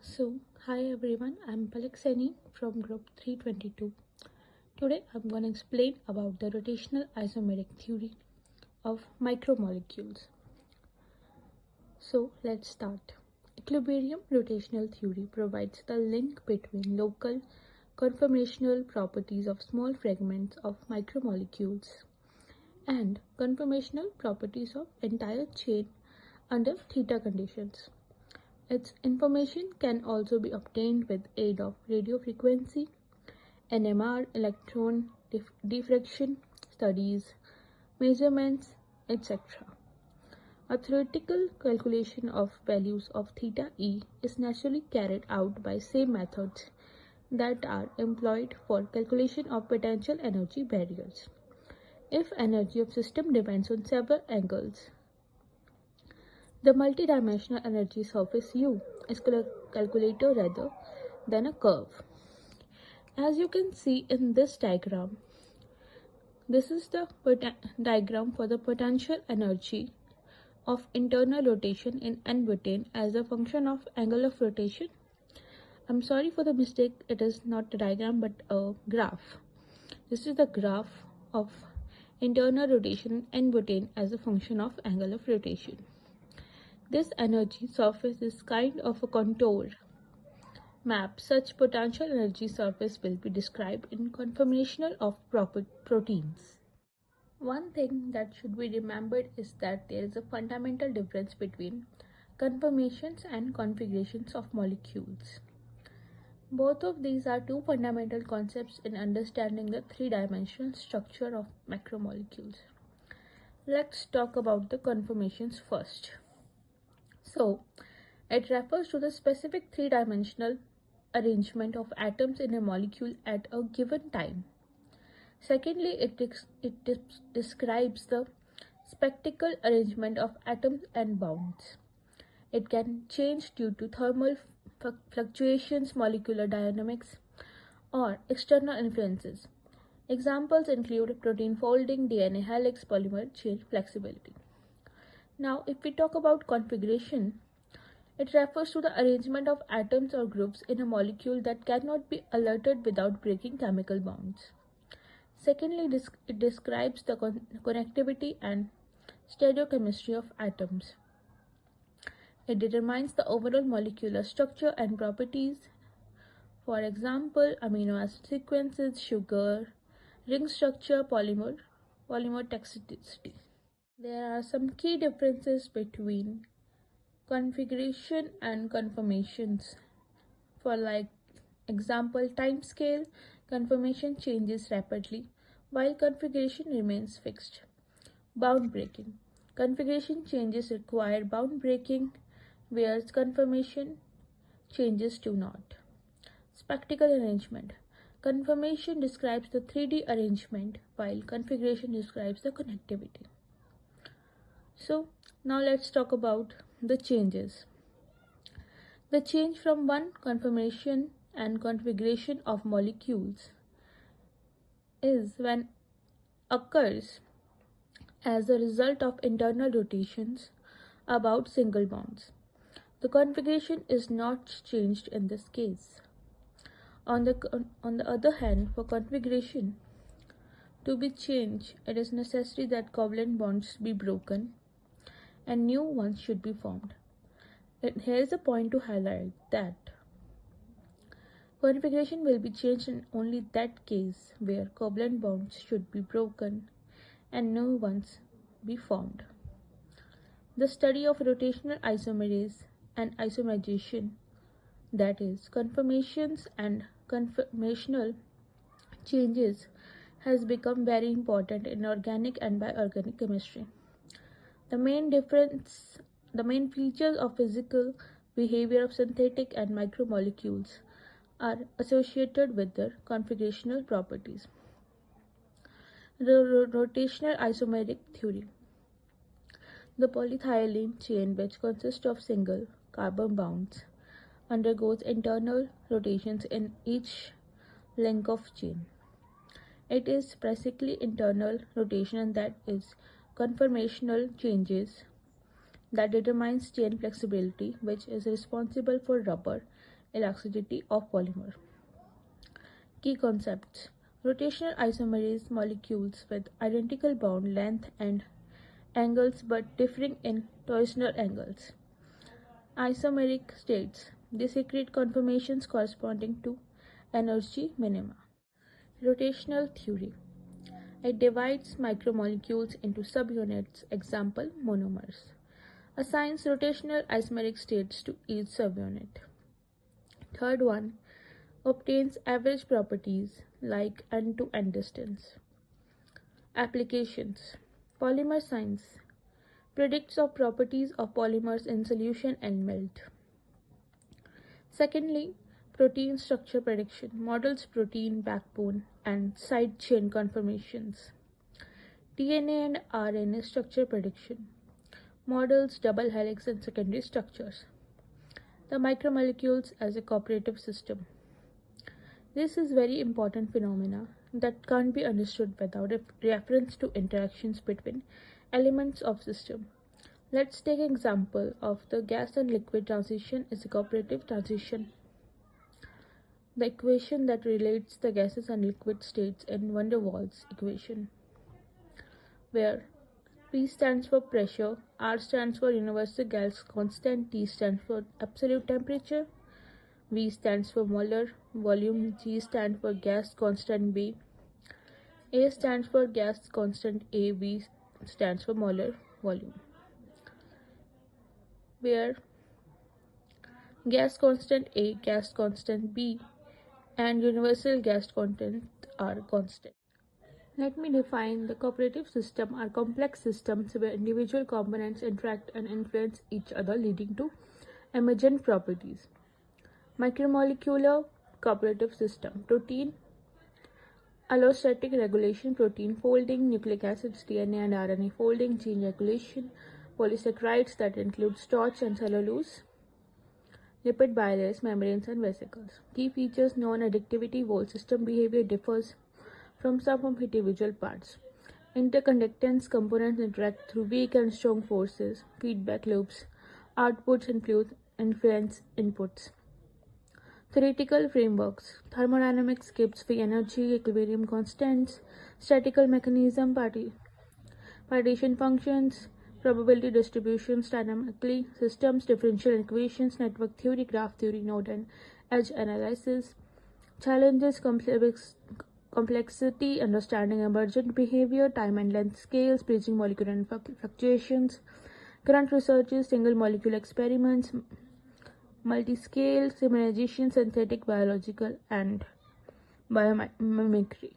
Hi everyone, I'm Palak from group 322. Today I'm going to explain about the rotational isomeric theory of micromolecules. So let's start. Equilibrium rotational theory provides the link between local conformational properties of small fragments of micromolecules and conformational properties of entire chain under theta conditions. Its information can also be obtained with aid of radio frequency, NMR, electron diffraction studies, measurements, etc. A theoretical calculation of values of theta E is naturally carried out by same methods that are employed for calculation of potential energy barriers. If energy of system depends on several angles, the multidimensional energy surface U is calculated rather than a curve. As you can see in this diagram, this is the diagram for the potential energy of internal rotation in n-butane as a function of angle of rotation. I'm sorry for the mistake, it is not a diagram but a graph. This is the graph of internal rotation in n-butane as a function of angle of rotation. This energy surface is kind of a contour map. Such potential energy surface will be described in conformational of proteins. One thing that should be remembered is that there is a fundamental difference between conformations and configurations of molecules. Both of these are two fundamental concepts in understanding the three-dimensional structure of macromolecules. Let's talk about the conformations first. It refers to the specific three-dimensional arrangement of atoms in a molecule at a given time. Secondly, it describes the spectral arrangement of atoms and bonds. It can change due to thermal fluctuations, molecular dynamics, or external influences. Examples include protein folding, DNA helix, polymer chain flexibility. Now, if we talk about configuration, it refers to the arrangement of atoms or groups in a molecule that cannot be altered without breaking chemical bonds. Secondly, it describes the connectivity and stereochemistry of atoms. It determines the overall molecular structure and properties. For example, amino acid sequences, sugar, ring structure, polymer toxicity. There are some key differences between configuration and conformations. For example, time scale, conformation changes rapidly while configuration remains fixed. Bound breaking. Configuration changes require bound breaking, whereas conformation changes do not. Spectral arrangement. Conformation describes the 3D arrangement while configuration describes the connectivity. So now let's talk about the changes. The change from one conformation and configuration of molecules is when occurs as a result of internal rotations about single bonds. The configuration is not changed in this case. On the other hand, for configuration to be changed, it is necessary that covalent bonds be broken and new ones should be formed. Here is a point to highlight that configuration will be changed in only that case where covalent bonds should be broken and new ones be formed. The study of rotational isomerase and isomerization, that is, conformations and conformational changes, has become very important in organic and bioorganic chemistry. The main features of physical behavior of synthetic and micromolecules are associated with their configurational properties. The rotational isomeric theory. The polyethylene chain, which consists of single carbon bonds, undergoes internal rotations in each link of chain. It is precisely internal rotation, that is, conformational changes, that determines chain flexibility, which is responsible for rubber elasticity of polymer. Key concepts: rotational isomerase molecules with identical bond length and angles but differing in torsional angles. Isomeric states: they secrete conformations corresponding to energy minima. Rotational theory: it divides micromolecules into subunits, example monomers. Assigns rotational isomeric states to each subunit. Third one, obtains average properties like end-to-end distance. Applications: polymer science, predicts of properties of polymers in solution and melt. Secondly, protein structure prediction, models protein backbone and side chain conformations. DNA and RNA structure prediction, models double helix and secondary structures. The micromolecules as a cooperative system. This is very important phenomena that can't be understood without a reference to interactions between elements of system. Let's take an example of the gas and liquid transition is a cooperative transition. The equation that relates the gases and liquid states in van der Waals equation, where P stands for pressure, R stands for universal gas constant, T stands for absolute temperature, V stands for molar volume, G stands for gas constant B, A stands for gas constant A, V stands for molar volume, where gas constant A, gas constant B, and universal gas constant are constant. Let me define the cooperative system are complex systems where individual components interact and influence each other, leading to emergent properties. Macromolecular cooperative system: protein allostatic regulation, protein folding, nucleic acids, DNA and RNA folding, gene regulation, polysaccharides that include starch and cellulose, lipid bilayers, membranes and vesicles. Key features: non-additivity, whole system behavior differs from some of individual parts. Interconductance, components interact through weak and strong forces. Feedback loops, outputs influence inputs. Theoretical frameworks: thermodynamics gives free energy, equilibrium constants, statistical mechanism, partition functions, probability distributions, dynamically systems, differential equations, network theory, graph theory, node and edge analysis. Challenges: complexity, understanding emergent behavior, time and length scales, bridging molecular fluctuations. Current researches: single molecule experiments, multi-scale similarization, synthetic, biological, and biomimicry.